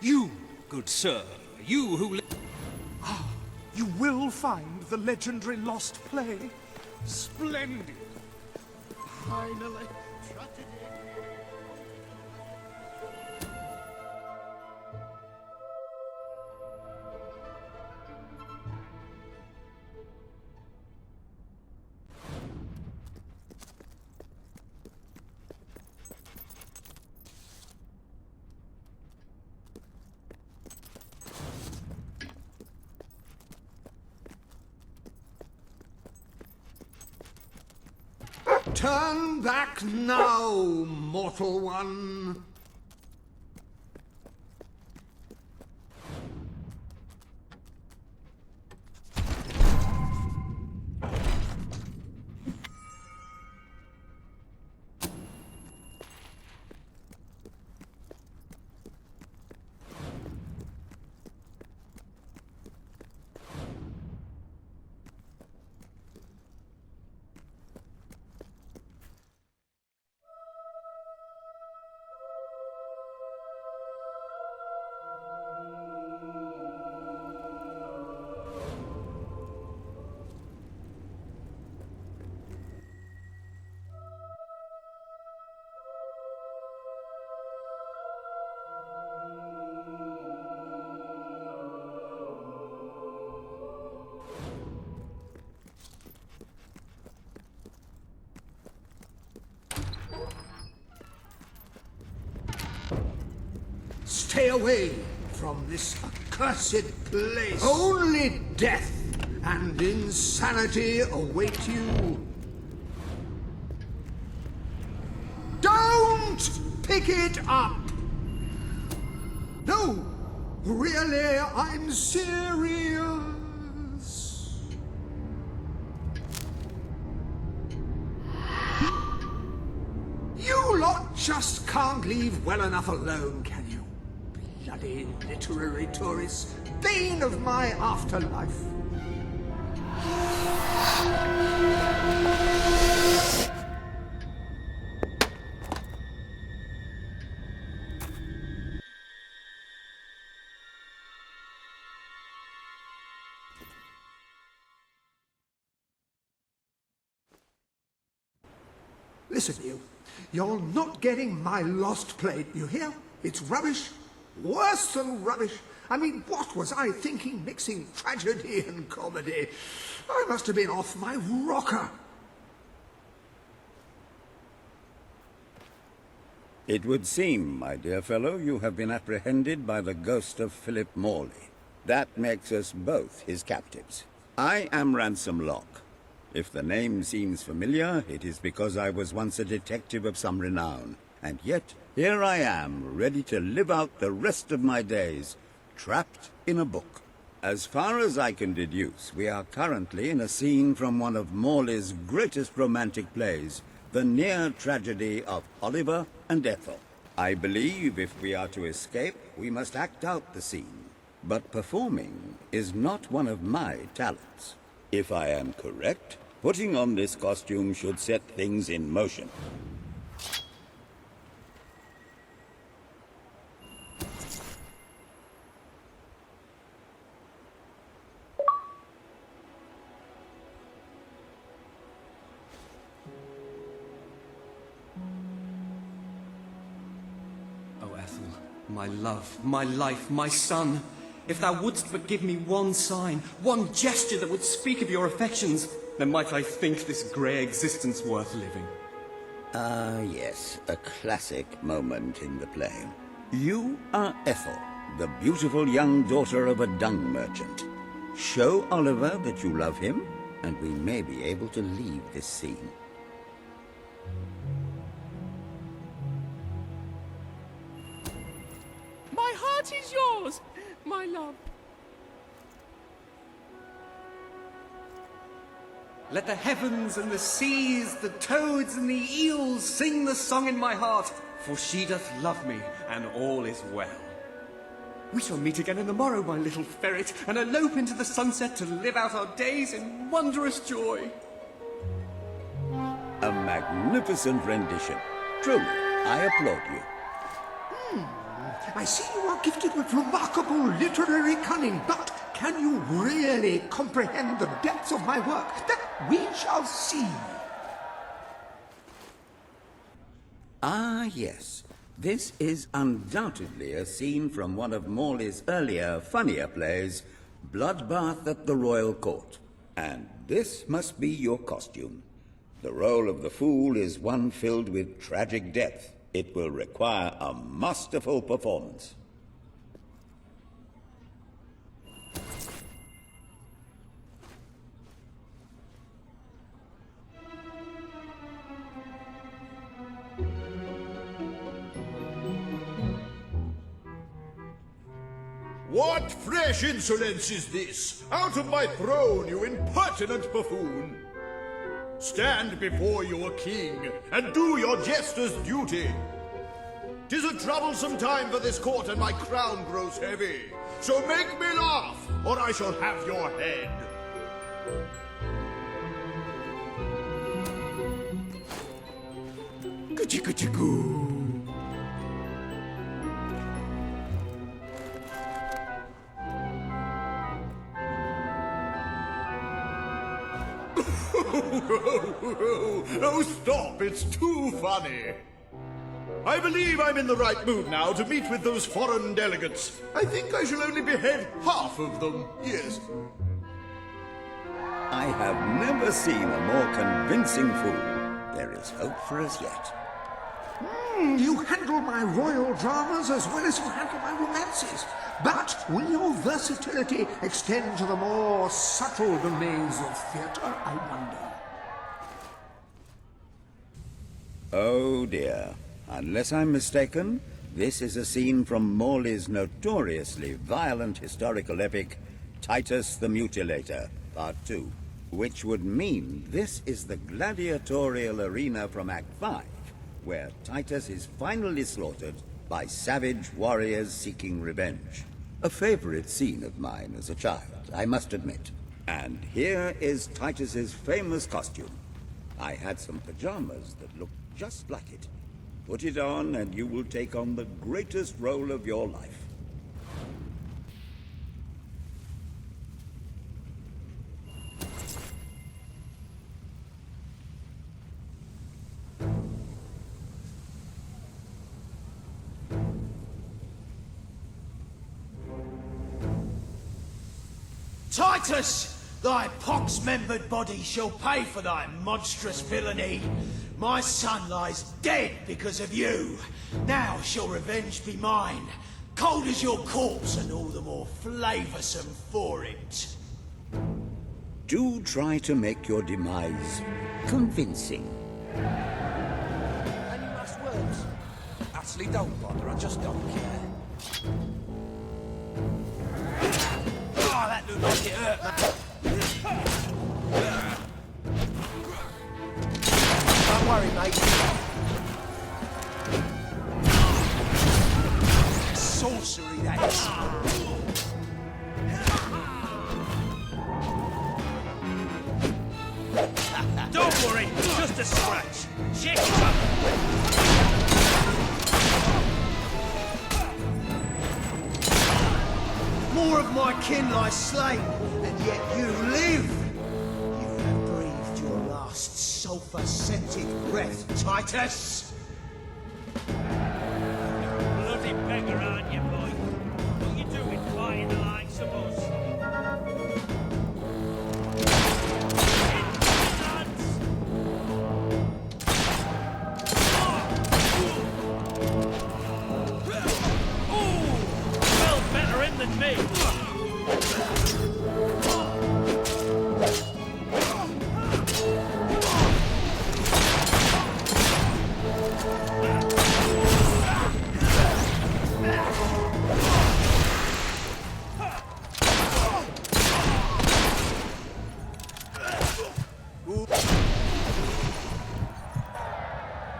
You, good sir, you who... You will find the legendary lost play. Splendid. Finally. Turn back now, mortal one. Stay away from this accursed place. Only death and insanity await you. Don't pick it up! No, really, I'm serious. You lot just can't leave well enough alone, can you? Bloody literary tourists, bane of my afterlife. Listen, you. You're not getting my lost plate, you hear? It's rubbish. Worse than rubbish. I mean, what was I thinking mixing tragedy and comedy? I must have been off my rocker. It would seem, my dear fellow, you have been apprehended by the ghost of Philip Morley. That makes us both his captives. I am Ransom Locke. If the name seems familiar, it is because I was once a detective of some renown. And yet, here I am, ready to live out the rest of my days, trapped in a book. As far as I can deduce, we are currently in a scene from one of Morley's greatest romantic plays, the near tragedy of Oliver and Ethel. I believe if we are to escape, we must act out the scene. But performing is not one of my talents. If I am correct, putting on this costume should set things in motion. My love, my life, my son, if thou wouldst but give me one sign, one gesture that would speak of your affections, then might I think this grey existence worth living. Ah, yes, a classic moment in the play. You are Ethel, the beautiful young daughter of a dung merchant. Show Oliver that you love him, and we may be able to leave this scene. My heart is yours, my love. Let the heavens and the seas, the toads and the eels sing the song in my heart, for she doth love me, and all is well. We shall meet again in the morrow, my little ferret, and elope into the sunset to live out our days in wondrous joy. A magnificent rendition. Truly, I applaud you. I see you are gifted with remarkable literary cunning, but can you really comprehend the depths of my work? That we shall see. Ah, yes. This is undoubtedly a scene from one of Morley's earlier, funnier plays, Bloodbath at the Royal Court. And this must be your costume. The role of the fool is one filled with tragic depth. It will require a masterful performance. What fresh insolence is this? Out of my throne, you impertinent buffoon! Stand before your king, and do your jester's duty. 'Tis a troublesome time for this court, and my crown grows heavy. So make me laugh, or I shall have your head. Kuchi-kuchi-goo. Oh, stop, it's too funny. I believe I'm in the right mood now to meet with those foreign delegates. I think I shall only behead half of them, yes. I have never seen a more convincing fool. There is hope for us yet. You handle my royal dramas as well as you handle my romances. But will your versatility extend to the more subtle domains of theatre, I wonder? Oh dear. Unless I'm mistaken, this is a scene from Morley's notoriously violent historical epic, Titus the Mutilator, Part 2. Which would mean this is the gladiatorial arena from Act 5, where Titus is finally slaughtered by savage warriors seeking revenge. A favorite scene of mine as a child, I must admit. And here is Titus's famous costume. I had some pajamas that looked just like it. Put it on and you will take on the greatest role of your life. Titus! Thy pox-membered body shall pay for thy monstrous villainy. My son lies dead because of you. Now shall revenge be mine, cold as your corpse and all the more flavoursome for it. Do try to make your demise convincing. Any last words? Actually, don't bother. I just don't care. Oh, that looked like it hurt, man. Don't worry, mate. Sorcery, that is. Don't worry, just a scratch. Check it up. More of my kin lie slain, and yet you live. You have breathed your last sulphur-scented breath, Titus. Bloody beggar, aren't you, boy? What you doing fighting the likes of us? Well better in than me.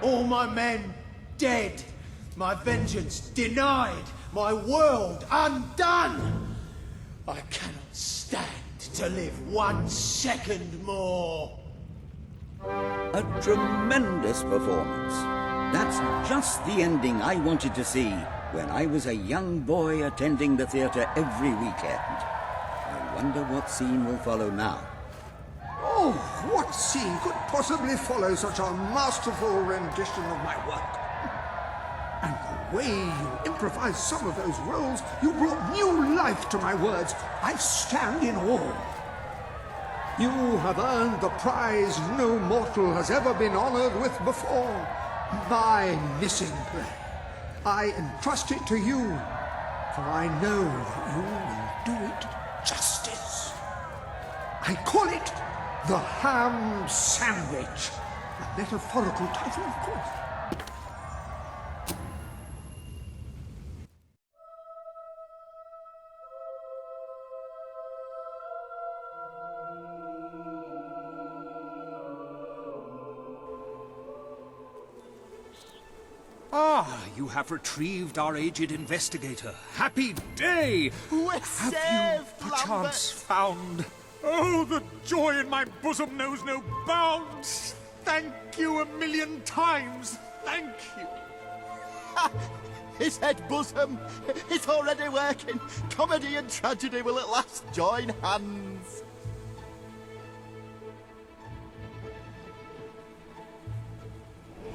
All my men dead, my vengeance denied, my world undone. I cannot stand to live 1 second more. A tremendous performance. That's just the ending I wanted to see when I was a young boy attending the theatre every weekend. I wonder what scene will follow now. Oh, what scene could possibly follow such a masterful rendition of my work? And the way you improvised some of those roles, you brought new life to my words. I stand in awe. You have earned the prize no mortal has ever been honored with before. My missing play. I entrust it to you, for I know that you will do it justice. I call it The Ham Sandwich. A metaphorical title, of course. Ah, you have retrieved our aged investigator. Happy day! We're Have saved, you perchance found... Oh, the joy in my bosom knows no bounds! Thank you a million times! Thank you! His head bosom! It's already working! Comedy and tragedy will at last join hands!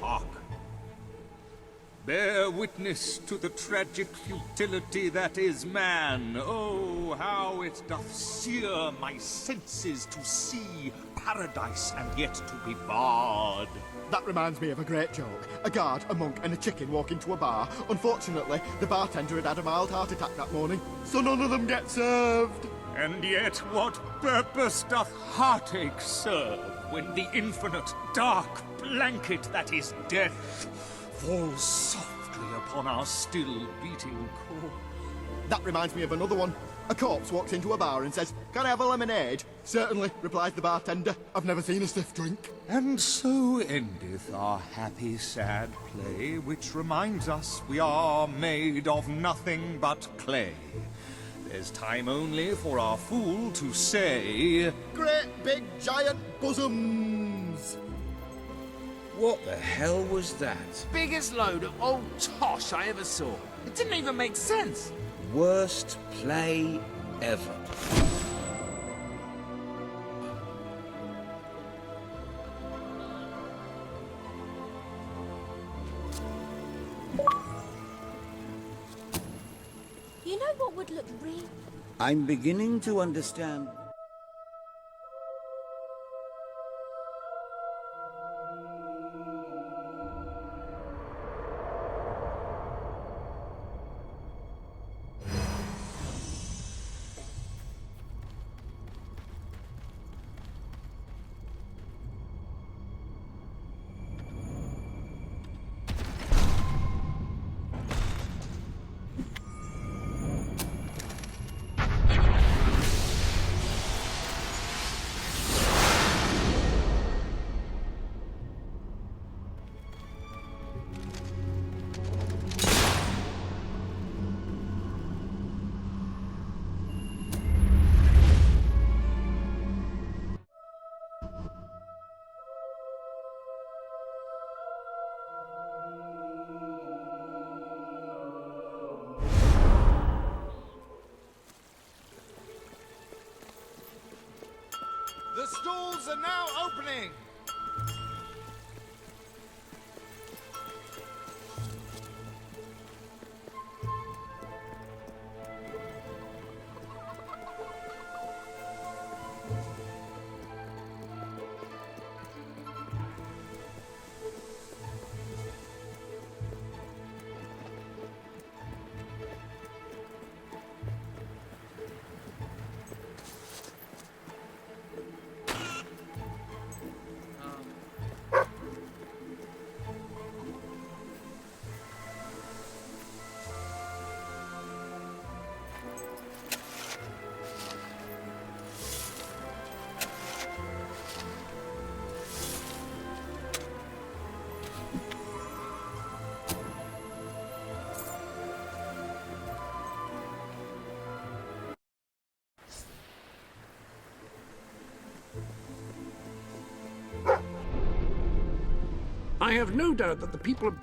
Hark! Bear witness to the tragic futility that is man. Oh, how it doth sear my senses to see paradise and yet to be barred. That reminds me of a great joke. A guard, a monk, and a chicken walk into a bar. Unfortunately, the bartender had had a mild heart attack that morning, so none of them get served. And yet what purpose doth heartache serve when the infinite dark blanket that is death falls softly upon our still beating core? That reminds me of another one. A corpse walks into a bar and says, "Can I have a lemonade?" "Certainly," replies the bartender. "I've never seen a stiff drink." And so endeth our happy sad play, which reminds us we are made of nothing but clay. There's time only for our fool to say, Great big giant bosoms! What the hell was that? Biggest load of old tosh I ever saw. It didn't even make sense. Worst play ever. You know what would look really... I'm beginning to understand. The stalls are now opening! I have no doubt that the people of...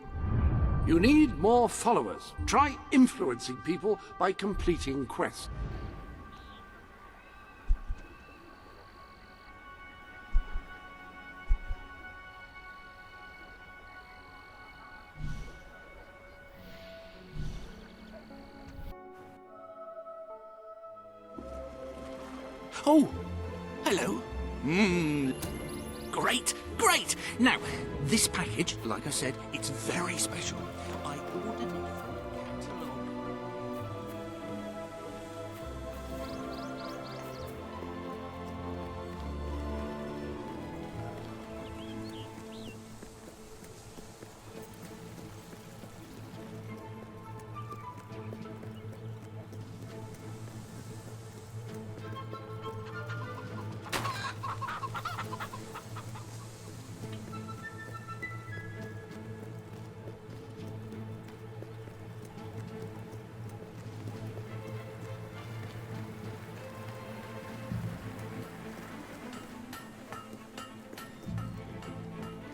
You need more followers. Try influencing people by completing quests. Oh, hello. Great, great. Now, this package, like I said, it's very special. I ordered it from the catalogue.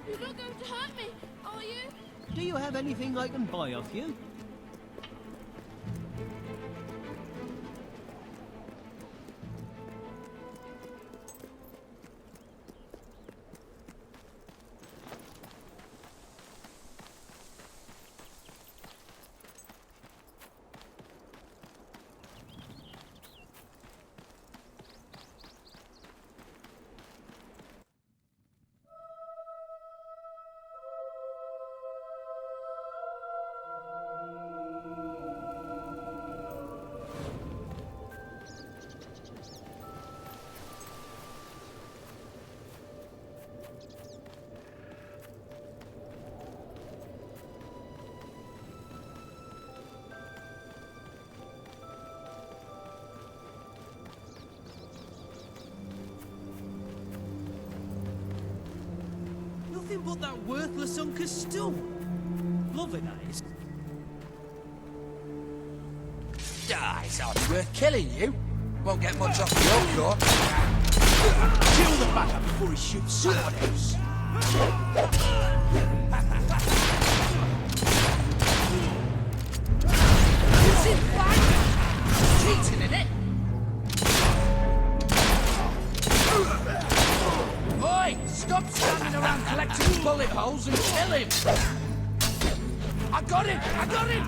You're not going to hurt me, are you? Do you have anything I can buy off you? Nothing but that worthless Uncle Stu. Lovely that is. Ah, it's hardly worth killing you. Won't get much off your core. Kill the bugger before he shoots someone else. Is it back? Cheating in it? Oi! Stop standing around collecting bullet holes and kill him! I got him! I got him!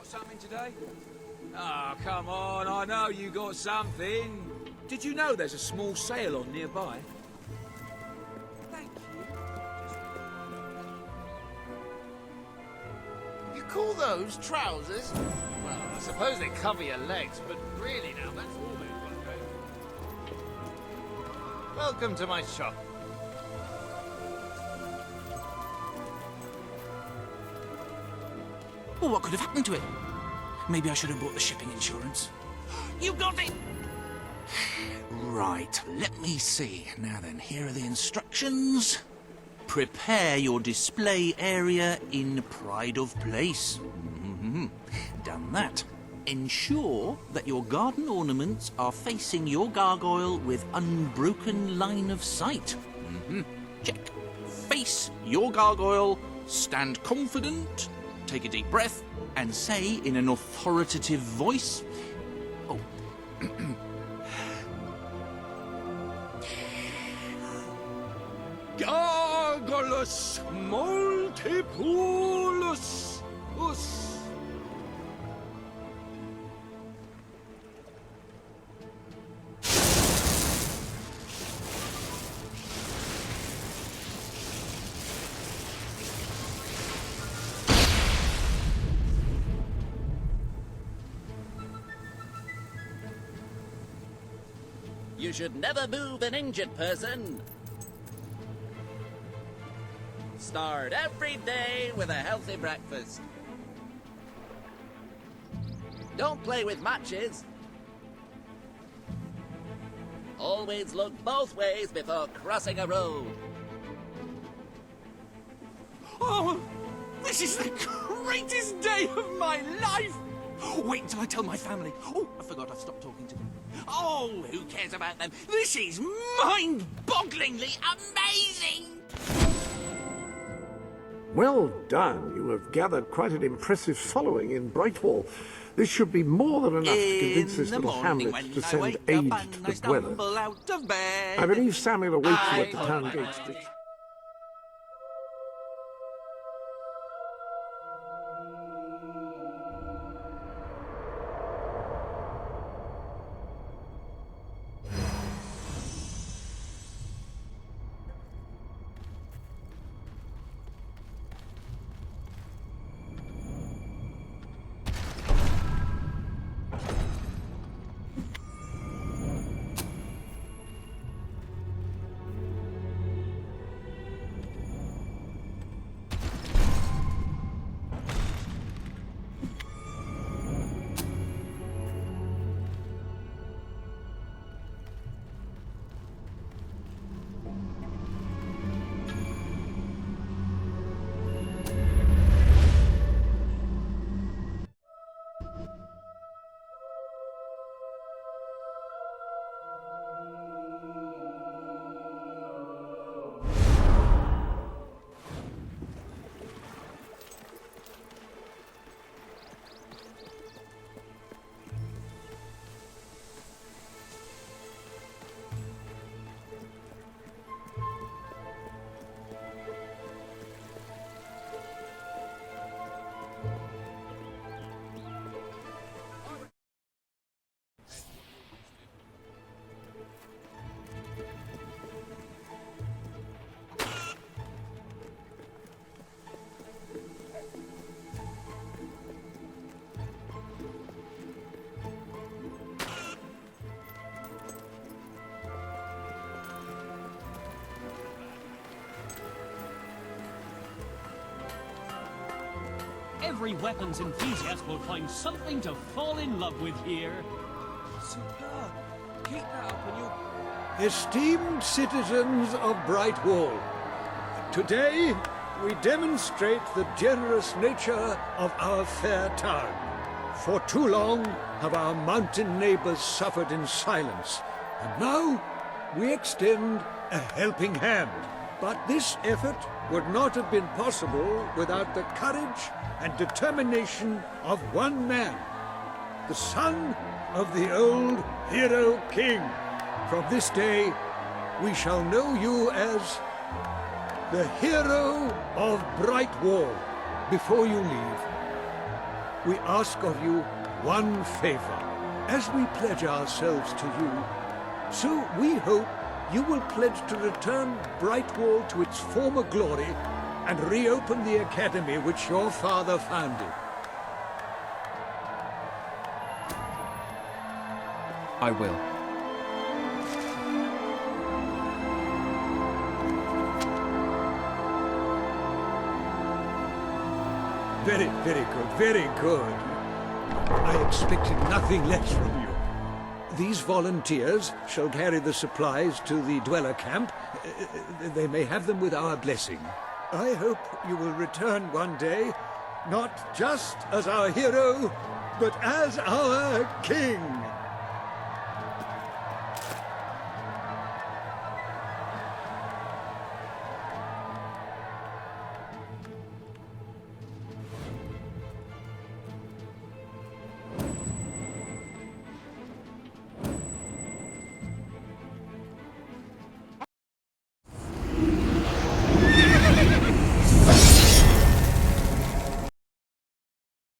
Something today? Oh, come on, I know you got something. Did you know there's a small sale on nearby? Thank you. You call those trousers? Well, I suppose they cover your legs, but really now, that's all they've got going. Welcome to my shop. Well, what could have happened to it? Maybe I should have bought the shipping insurance. You got it! Right, let me see. Now then, here are the instructions. Prepare your display area in pride of place. Done that. Ensure that your garden ornaments are facing your gargoyle with unbroken line of sight. Check. Face your gargoyle, stand confident, take a deep breath, and say in an authoritative voice... Oh. Gargulus multipulus us. You should never move an injured person. Start every day with a healthy breakfast. Don't play with matches. Always look both ways before crossing a road. Oh, this is the greatest day of my life! Wait until I tell my family. Oh, I forgot I've stopped talking to them. Oh, who cares about them? This is mind-bogglingly amazing! Well done. You have gathered quite an impressive following in Brightwall. This should be more than enough to convince this little hamlet to send aid to the dwellers. I believe Samuel awaits you at the town gates. Every weapons enthusiast will find something to fall in love with here. Superb. Keep that up and you'll... Esteemed citizens of Brightwall, today we demonstrate the generous nature of our fair town. For too long have our mountain neighbors suffered in silence, and now we extend a helping hand. But this effort would not have been possible without the courage and determination of one man, the son of the old hero king. From this day, we shall know you as the hero of Brightwall. Before you leave, we ask of you one favor. As we pledge ourselves to you, so we hope you will pledge to return Brightwall to its former glory and reopen the academy which your father founded. I will. Very, very good, very good. I expected nothing less from you. These volunteers shall carry the supplies to the dweller camp. They may have them with our blessing. I hope you will return one day, not just as our hero, but as our king.